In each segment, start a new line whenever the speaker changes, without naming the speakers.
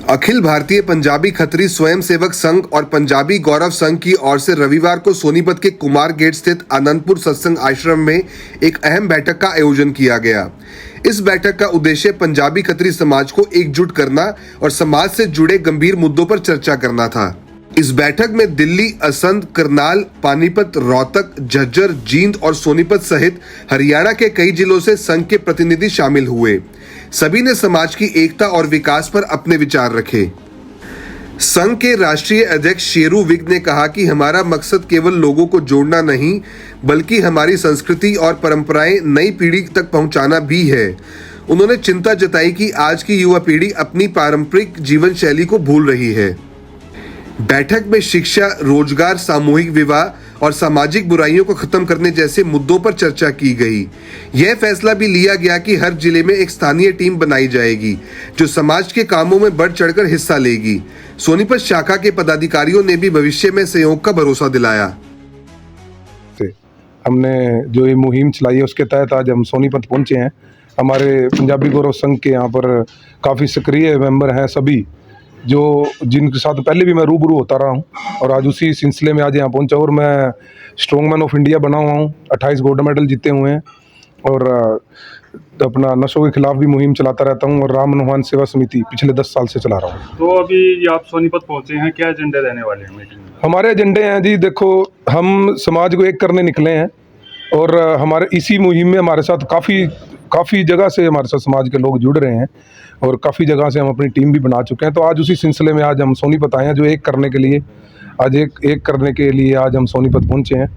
अखिल भारतीय पंजाबी खत्री स्वयंसेवक संघ और पंजाबी गौरव संघ की ओर से रविवार को सोनीपत के कुमार गेट स्थित आनंदपुर सत्संग आश्रम में एक अहम बैठक का आयोजन किया गया। इस बैठक का उद्देश्य पंजाबी खत्री समाज को एकजुट करना और समाज से जुड़े गंभीर मुद्दों पर चर्चा करना था। इस बैठक में दिल्ली, असंध, करनाल, पानीपत, रोहतक, झज्जर, जींद और सोनीपत सहित हरियाणा के कई जिलों से संघ के प्रतिनिधि शामिल हुए। सभी ने समाज की एकता और विकास पर अपने विचार रखे। संघ के राष्ट्रीय अध्यक्ष शेरू विग ने कहा कि हमारा मकसद केवल लोगों को जोड़ना नहीं, बल्कि हमारी संस्कृति और परंपराएं नई पीढ़ी तक पहुंचाना भी है। उन्होंने चिंता जताई कि आज की युवा पीढ़ी अपनी पारंपरिक जीवन शैली को भूल रही है। बैठक में शिक्षा, रोजगार, सामूहिक विवाह और सामाजिक बुराइयों को खत्म करने जैसे मुद्दों पर चर्चा की गई। यह फैसला भी लिया गया कि हर जिले में एक स्थानीय टीम बनाई जाएगी जो समाज के कामों में बढ़ चढ़कर हिस्सा लेगी। सोनीपत शाखा के पदाधिकारियों ने भी भविष्य में सहयोग का भरोसा दिलाया।
हमने जो ये मुहिम चलाई है उसके तहत आज हम सोनीपत पहुंचे हैं। हमारे पंजाबी गौरव संघ के यहाँ पर काफ़ी सक्रिय मेंबर हैं सभी, जो जिनके साथ पहले भी मैं रूबरू होता रहा हूँ और आज उसी सिलसिले में आज यहाँ पहुँचा। और मैं स्ट्रॉन्गमैन ऑफ इंडिया बना हुआ हूँ, 28 गोल्ड मेडल जीते हुए हैं और अपना नशों के खिलाफ भी मुहिम चलाता रहता हूँ और राम मनोहन सेवा समिति पिछले 10 साल से चला रहा हूँ।
तो अभी आप सोनीपत पहुँचे हैं, क्या एजेंडे रहने वाले हैं मीटिंग में?
हमारे एजेंडे हैं जी, देखो हम समाज को एक करने निकले हैं और हमारे इसी मुहिम में हमारे साथ काफ़ी जगह से हमारे साथ समाज के लोग जुड़ रहे हैं और काफ़ी जगह से हम अपनी टीम भी बना चुके हैं। तो आज उसी सिलसिले में आज हम सोनीपत आए हैं, जो एक करने के लिए आज हम सोनीपत पहुंचे हैं,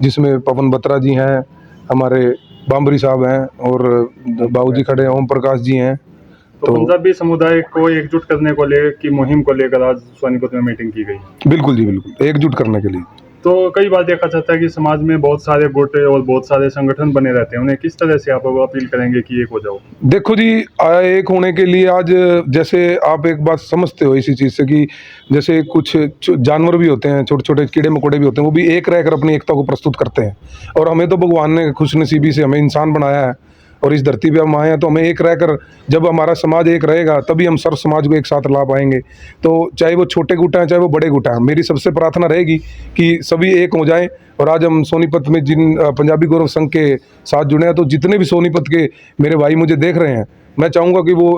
जिसमें पवन बत्रा जी हैं, हमारे बाम्बरी साहब हैं और बाबूजी खड़े हैं, ओम प्रकाश जी हैं।
तो पंजाबी समुदाय को एकजुट करने को लेकर की मुहिम को लेकर आज सोनीपत में मीटिंग की गई।
बिल्कुल जी, बिल्कुल एकजुट करने के लिए।
तो कई बार देखा जाता है कि समाज में बहुत सारे गुट और बहुत सारे संगठन बने रहते हैं, उन्हें किस तरह से आप अपील करेंगे कि एक हो जाओ? देखो जी,
एक होने के लिए आज जैसे आप एक बात समझते हो इसी चीज़ से कि जैसे कुछ जानवर भी होते हैं, छोटे छोटे कीड़े मकोड़े भी होते हैं, वो भी एक रहकर अपनी एकता को प्रस्तुत करते हैं। और हमें तो भगवान ने खुशनसीबी से हमें इंसान बनाया है और इस धरती पे हम आए हैं, तो हमें एक रहकर, जब हमारा समाज एक रहेगा तभी हम सर्व समाज को एक साथ ला पाएंगे। तो चाहे वो छोटे गुट हैं चाहे वो बड़े गुट हैं, मेरी सबसे प्रार्थना रहेगी कि सभी एक हो जाएं। और आज हम सोनीपत में जिन पंजाबी गौरव संघ के साथ जुड़े हैं, तो जितने भी सोनीपत के मेरे भाई मुझे देख रहे हैं, मैं चाहूँगा कि वो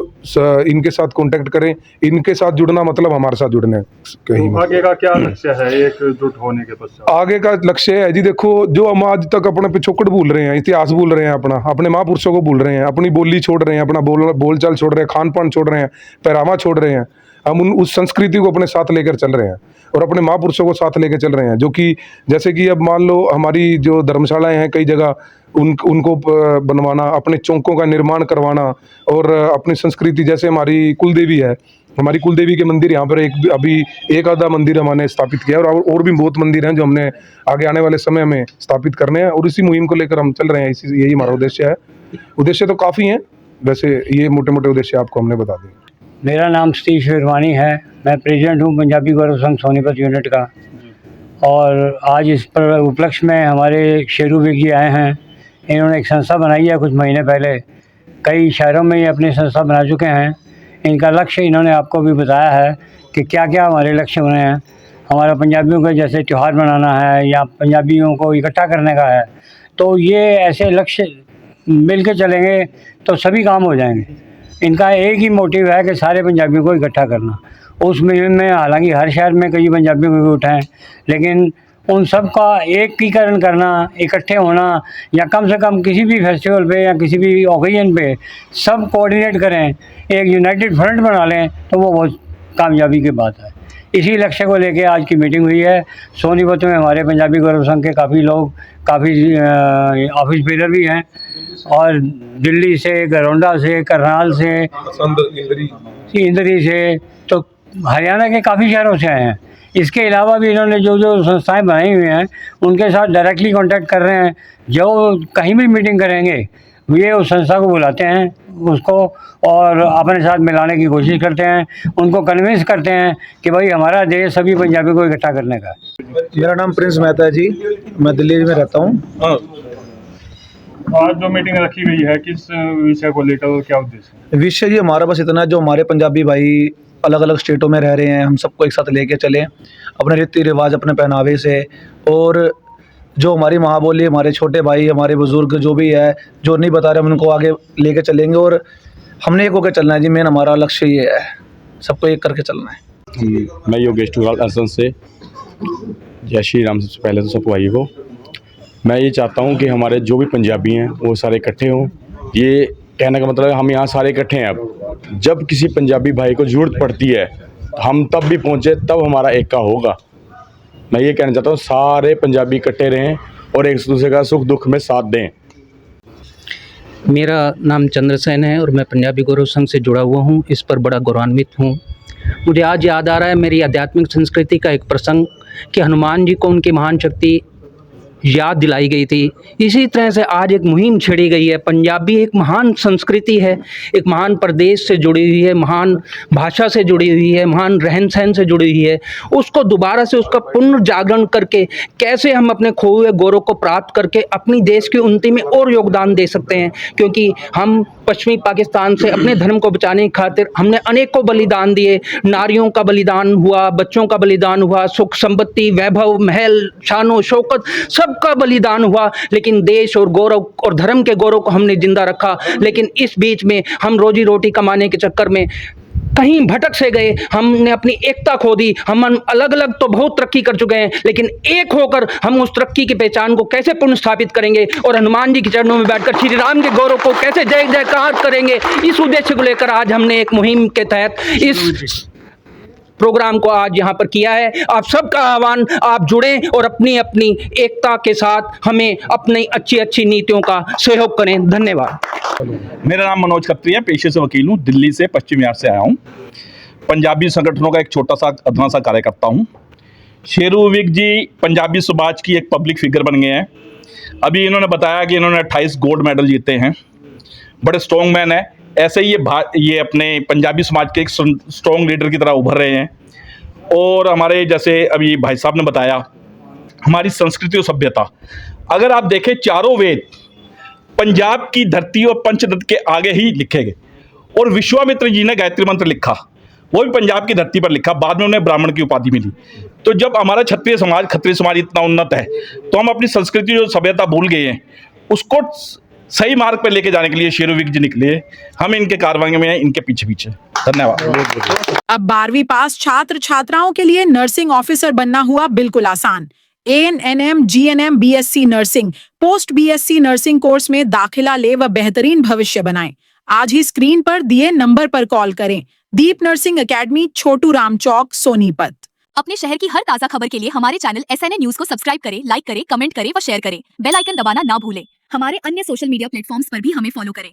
इनके साथ कांटेक्ट करें। इनके साथ जुड़ना मतलब हमारे साथ जुड़ने कहीं।
तो आगे का क्या लक्ष्य है एकजुट होने के पश्चात?
आगे का लक्ष्य है जी, देखो जो हम आज तक अपने पिछोकड़ भूल रहे हैं, इतिहास भूल रहे हैं, अपने महापुरुषों को भूल रहे हैं, अपनी बोली छोड़ रहे हैं, अपना बोलचाल छोड़ रहे हैं, खान पान छोड़ रहे हैं, पहरावा छोड़ रहे हैं, हम उस संस्कृति को अपने साथ लेकर चल रहे हैं और अपने महापुरुषों को साथ लेकर चल रहे हैं। जो कि जैसे कि अब मान लो हमारी जो धर्मशालाएं हैं कई जगह, उनको बनवाना, अपने चौकों का निर्माण करवाना और अपनी संस्कृति, जैसे हमारी कुलदेवी है, हमारी कुलदेवी के मंदिर यहाँ पर अभी एक आधा मंदिर हमने स्थापित किया और भी बहुत मंदिर हैं जो हमने आगे आने वाले समय में स्थापित करने हैं और इसी मुहिम को लेकर हम चल रहे हैं। यही हमारा उद्देश्य है। उद्देश्य तो काफ़ी हैं, वैसे ये मोटे मोटे उद्देश्य आपको हमने बता दिए।
मेरा नाम सतीश शेरवानी है, मैं प्रेसिडेंट हूँ पंजाबी गौरव संघ सोनीपत यूनिट का। और आज इस पर उपलक्ष्य में हमारे शेरू विग जी आए हैं। इन्होंने एक संस्था बनाई है कुछ महीने पहले, कई शहरों में ये अपनी संस्था बना चुके हैं। इनका लक्ष्य इन्होंने आपको भी बताया है कि क्या क्या हमारे लक्ष्य बने हैं। हमारा पंजाबियों का जैसे त्यौहार मनाना है या पंजाबियों को इकट्ठा करने का है, तो ये ऐसे लक्ष्य मिल के चलेंगे तो सभी काम हो जाएंगे। इनका एक ही मोटिव है कि सारे पंजाबियों को इकट्ठा करना। उस मुहिम में हालांकि हर शहर में कई पंजाबियों के गुट हैं, लेकिन उन सब का एकीकरण करना, इकट्ठे होना, या कम से कम किसी भी फेस्टिवल पे या किसी भी ओकेजन पे सब कोऑर्डिनेट करें, एक यूनाइटेड फ्रंट बना लें, तो वो बहुत कामयाबी की बात है। इसी लक्ष्य को लेके आज की मीटिंग हुई है। सोनीपत में हमारे पंजाबी गौरव संघ के काफ़ी लोग, काफ़ी ऑफिस बेरर भी हैं और दिल्ली से, गरोंडा से, करनाल से, इंदरी से, तो हरियाणा के काफ़ी शहरों से आए हैं। इसके अलावा भी इन्होंने जो जो संस्थाएं बनाई हुई हैं उनके साथ डायरेक्टली कांटेक्ट कर रहे हैं। जो कहीं भी मीटिंग करेंगे ये उस संस्था को बुलाते हैं उसको और अपने साथ मिलाने की कोशिश करते हैं, उनको कन्विंस करते हैं कि भाई हमारा देश सभी पंजाबी को इकट्ठा करने का।
मेरा नाम प्रिंस मेहता है जी, मैं दिल्ली में रहता हूँ।
आज जो मीटिंग रखी गई है किस विषय को लेकर और क्या उद्देश्य है?
विषय जी हमारा बस इतना है, जो हमारे पंजाबी भाई अलग अलग स्टेटों में रह रहे हैं, हम सबको एक साथ लेके चलें अपने रीति रिवाज, अपने पहनावे से। और जो हमारी माँ बोली, हमारे छोटे भाई, हमारे बुज़ुर्ग जो भी है, जो नहीं बता रहे, हम उनको आगे लेके चलेंगे। और हमने एक होकर चलना है जी, मेन हमारा लक्ष्य ये है, सबको एक करके चलना है।
मैं योगेश टूराल असम से। जय श्री राम। सबसे पहले तो सबको भाई को मैं ये चाहता हूँ कि हमारे जो भी पंजाबी हैं वो सारे इकट्ठे हों। ये कहने का मतलब है हम यहाँ सारे इकट्ठे हैं। अब जब किसी पंजाबी भाई को ज़रूरत पड़ती है हम तब भी पहुँचे, तब हमारा एक का होगा। मैं ये कहना चाहता हूँ सारे पंजाबी इकट्ठे रहें और एक दूसरे का सुख दुख में साथ दें।
मेरा नाम चंद्रसेन है और मैं पंजाबी गौरव संघ से जुड़ा हुआ हूँ। इस पर बड़ा गौरवान्वित हूँ। मुझे आज याद आ रहा है मेरी आध्यात्मिक संस्कृति का एक प्रसंग कि हनुमान जी को उनकी महान शक्ति याद दिलाई गई थी। इसी तरह से आज एक मुहिम छेड़ी गई है। पंजाबी एक महान संस्कृति है, एक महान प्रदेश से जुड़ी हुई है, महान भाषा से जुड़ी हुई है, महान रहन सहन से जुड़ी हुई है। उसको दोबारा से उसका पुनर्जागरण करके कैसे हम अपने खोए हुए गौरव को प्राप्त करके अपनी देश की उन्नति में और योगदान दे सकते हैं। क्योंकि हम पश्चिमी पाकिस्तान से अपने धर्म को बचाने की खातिर हमने अनेकों बलिदान दिए। नारियों का बलिदान हुआ, बच्चों का बलिदान हुआ, सुख संपत्ति, वैभव, महल, शानो शौकत, सबका बलिदान हुआ, लेकिन देश और गौरव और धर्म के गौरव को हमने जिंदा रखा। लेकिन इस बीच में हम रोजी रोटी कमाने के चक्कर में कहीं भटक से गए, हमने अपनी एकता खो दी। हम अलग अलग तो बहुत तरक्की कर चुके हैं, लेकिन एक होकर हम उस तरक्की की पहचान को कैसे पुनर्स्थापित करेंगे और हनुमान जी के चरणों में बैठकर श्री राम के गौरव को कैसे जय जयकार करेंगे, इस उद्देश्य को लेकर आज हमने एक मुहिम के तहत इस प्रोग्राम को आज यहाँ पर किया है। आप सबका आह्वान, आप जुड़ें और अपनी अपनी एकता के साथ हमें अपनी अच्छी अच्छी नीतियों का सहयोग करें। धन्यवाद।
मेरा नाम मनोज खत्री है, पेशे से वकील हूँ, दिल्ली से, पश्चिम बिहार से आया हूँ। पंजाबी संगठनों का एक छोटा सा अधना सा कार्यकर्ता हूँ। शेरू विग जी पंजाबी समाज की एक पब्लिक फिगर बन गए हैं। अभी इन्होंने बताया कि इन्होंने 28 गोल्ड मेडल जीते हैं, बड़े स्ट्रॉन्ग मैन है। ऐसे ही ये अपने पंजाबी समाज के एक स्ट्रॉन्ग लीडर की तरह उभर रहे हैं। और हमारे जैसे अभी भाई साहब ने बताया, हमारी संस्कृति और सभ्यता, अगर आप देखें चारों वेद पंजाब की धरती और पंचतत्व के आगे ही लिखे गए। और विश्वामित्र जी ने गायत्री मंत्र लिखा, वो भी पंजाब की धरती पर लिखा, बाद में उन्हें ब्राह्मण की उपाधि मिली। तो जब हमारा क्षत्रिय समाज इतना उन्नत है, तो हम अपनी संस्कृति और सभ्यता भूल गए हैं। उसको सही मार्ग पर लेके जाने के लिए शेरू विग जी निकले। हम इनके कारवाई में हैं, इनके पीछे पीछे। धन्यवाद।
अब 12वीं पास छात्र छात्राओं के लिए नर्सिंग ऑफिसर बनना हुआ बिल्कुल आसान। ANM, GNM, BSc nursing, post BSc nursing course में दाखिला ले व बेहतरीन भविष्य बनाएं। आज ही स्क्रीन पर दिए नंबर पर कॉल करें। दीप नर्सिंग एकेडमी, छोटू राम चौक, सोनीपत।
अपने शहर की हर ताजा खबर के लिए हमारे चैनल SNA न्यूज को सब्सक्राइब करें, लाइक करें, कमेंट करें व शेयर करें। बेल आइकन दबाना ना भूलें। हमारे अन्य सोशल मीडिया प्लेटफॉर्म्स पर भी हमें फॉलो करें।